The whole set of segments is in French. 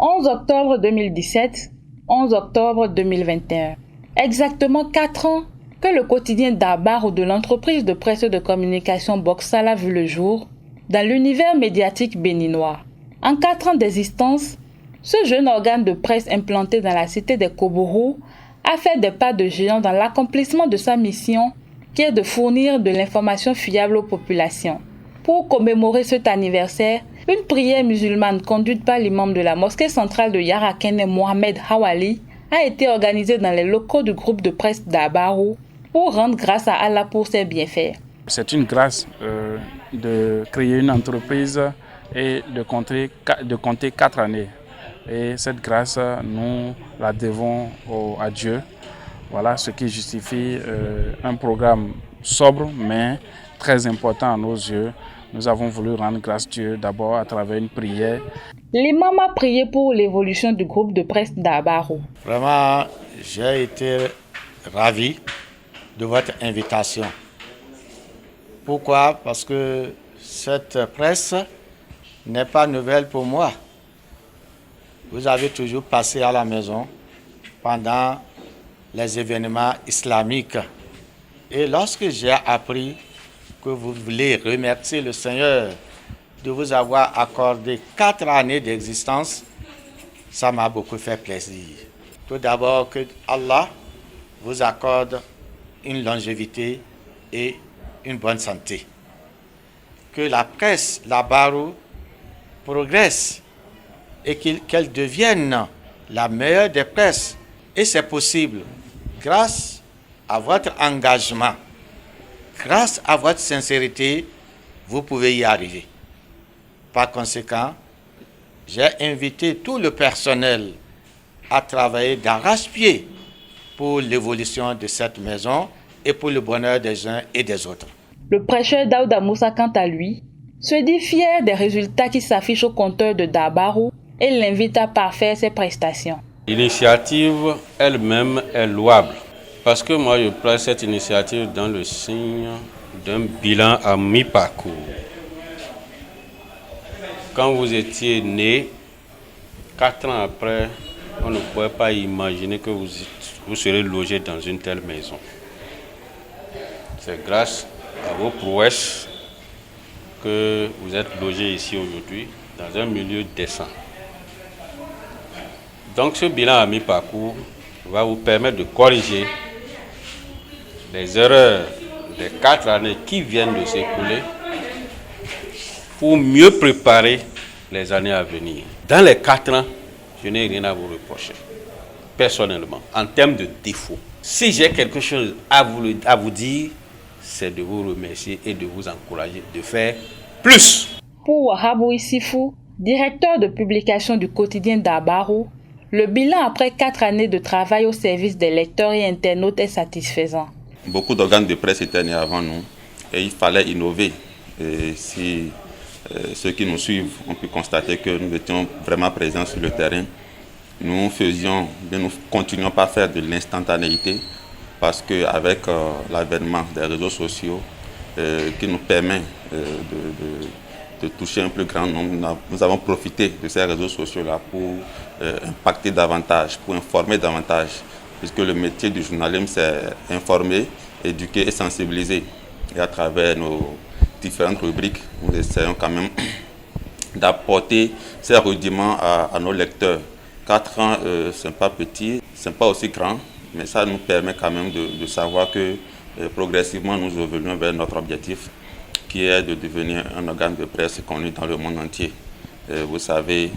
11 octobre 2017, 11 octobre 2021. Exactement 4 ans que le quotidien Dabarou de l'entreprise de presse de communication Boxal a vu le jour dans l'univers médiatique béninois. En 4 ans d'existence, ce jeune organe de presse implanté dans la cité des Kobourou a fait des pas de géant dans l'accomplissement de sa mission qui est de fournir de l'information fiable aux populations. Pour commémorer cet anniversaire, une prière musulmane conduite par l'imam de la mosquée centrale de Yarakene, Mohamed Hawali, a été organisée dans les locaux du groupe de presse Dabarou pour rendre grâce à Allah pour ses bienfaits. C'est une grâce de créer une entreprise et de compter 4 années. Et cette grâce, nous la devons à Dieu. Voilà ce qui justifie un programme sobre mais très important à nos yeux. Nous avons voulu rendre grâce à Dieu d'abord à travers une prière. L'imam a prié pour l'évolution du groupe de presse Dabarou. Vraiment, j'ai été ravi de votre invitation. Pourquoi? Parce que cette presse n'est pas nouvelle pour moi. Vous avez toujours passé à la maison pendant les événements islamiques. Et lorsque j'ai appris que vous voulez remercier le Seigneur de vous avoir accordé 4 années d'existence, ça m'a beaucoup fait plaisir. Tout d'abord, que Allah vous accorde une longévité et une bonne santé. Que la presse, la Barou, progresse et qu'elle devienne la meilleure des presses. Et c'est possible grâce à votre engagement, grâce à votre sincérité, vous pouvez y arriver. Par conséquent, j'ai invité tout le personnel à travailler d'arrache-pied pour l'évolution de cette maison et pour le bonheur des uns et des autres. Le prêcheur Daouda Moussa, quant à lui, se dit fier des résultats qui s'affichent au compteur de Dabarou et l'invite à parfaire ses prestations. L'initiative elle-même est louable parce que moi je place cette initiative dans le signe d'un bilan à mi-parcours. Quand vous étiez né, 4 ans après, on ne pouvait pas imaginer que vous serez logé dans une telle maison. C'est grâce à vos prouesses que vous êtes logé ici aujourd'hui dans un milieu décent. Donc ce bilan à mi-parcours va vous permettre de corriger les erreurs des 4 années qui viennent de s'écouler pour mieux préparer les années à venir. Dans les 4 ans, je n'ai rien à vous reprocher, personnellement, en termes de défauts. Si j'ai quelque chose à vous dire, c'est de vous remercier et de vous encourager de faire plus. Pour Wahabou Issifou, directeur de publication du quotidien Dabarou, le bilan après 4 années de travail au service des lecteurs et internautes est satisfaisant. Beaucoup d'organes de presse étaient nés avant nous et il fallait innover. Et si ceux qui nous suivent ont pu constater que nous étions vraiment présents sur le terrain, nous continuons pas à faire de l'instantanéité parce qu'avec l'avènement des réseaux sociaux qui nous permet de toucher un plus grand nombre, nous avons profité de ces réseaux sociaux-là pour impacter davantage, pour informer davantage, puisque le métier du journalisme, c'est informer, éduquer et sensibiliser. Et à travers nos différentes rubriques, nous essayons quand même d'apporter ces rudiments à nos lecteurs. 4 ans, ce n'est pas petit, ce n'est pas aussi grand, mais ça nous permet quand même de savoir que progressivement nous évoluons vers notre objectif, qui est de devenir un organe de presse connu dans le monde entier. Vous savez,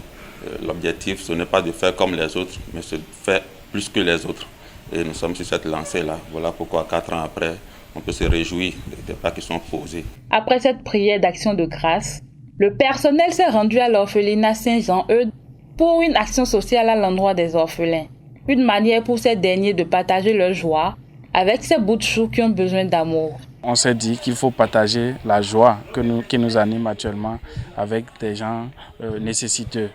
l'objectif, ce n'est pas de faire comme les autres, mais de faire plus que les autres. Et nous sommes sur cette lancée-là. Voilà pourquoi 4 ans après, on peut se réjouir des pas qui sont posés. Après cette prière d'action de grâce, le personnel s'est rendu à l'orphelinat Saint-Jean-Eudes pour une action sociale à l'endroit des orphelins. Une manière pour ces derniers de partager leur joie avec ces bouts de chou qui ont besoin d'amour. On s'est dit qu'il faut partager la joie qui nous anime actuellement avec des gens nécessiteux.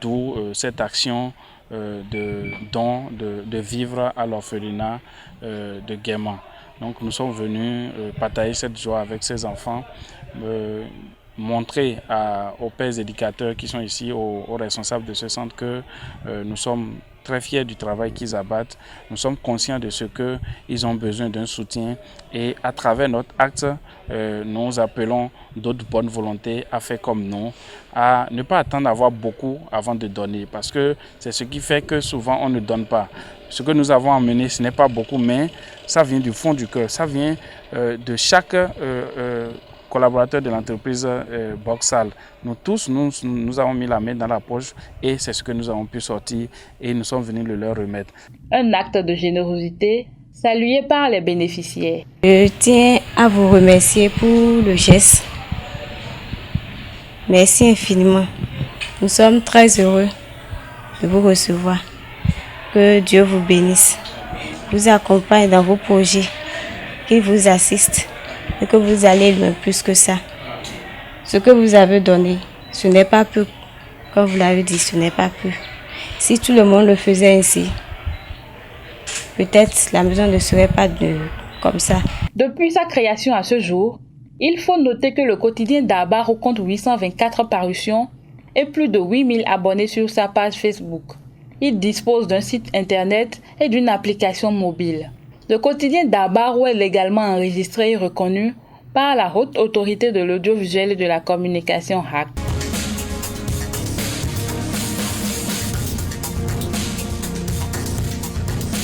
D'où cette action de don, de vivre à l'orphelinat de Guéman. Donc nous sommes venus partager cette joie avec ces enfants montrer aux pères éducateurs qui sont ici, aux responsables de ce centre, que nous sommes très fiers du travail qu'ils abattent. Nous sommes conscients de ce qu'ils ont besoin d'un soutien et à travers notre acte, nous appelons d'autres bonnes volontés à faire comme nous, à ne pas attendre d'avoir beaucoup avant de donner, parce que c'est ce qui fait que souvent on ne donne pas. Ce que nous avons amené, ce n'est pas beaucoup, mais ça vient du fond du cœur, ça vient de chaque collaborateurs de l'entreprise Boxal. Nous tous, nous avons mis la main dans la poche et c'est ce que nous avons pu sortir et nous sommes venus le leur remettre. Un acte de générosité salué par les bénéficiaires. Je tiens à vous remercier pour le geste. Merci infiniment. Nous sommes très heureux de vous recevoir. Que Dieu vous bénisse, vous accompagne dans vos projets, qu'il vous assiste. Et que vous allez loin plus que ça. Ce que vous avez donné, ce n'est pas peu. Comme vous l'avez dit, ce n'est pas peu. Si tout le monde le faisait ainsi, peut-être la maison ne serait pas comme ça. Depuis sa création à ce jour, il faut noter que le quotidien d'Abaro compte 824 parutions et plus de 8000 abonnés sur sa page Facebook. Il dispose d'un site internet et d'une application mobile. Le quotidien d'Abaro est légalement enregistré et reconnu par la Haute Autorité de l'Audiovisuel et de la Communication HAC.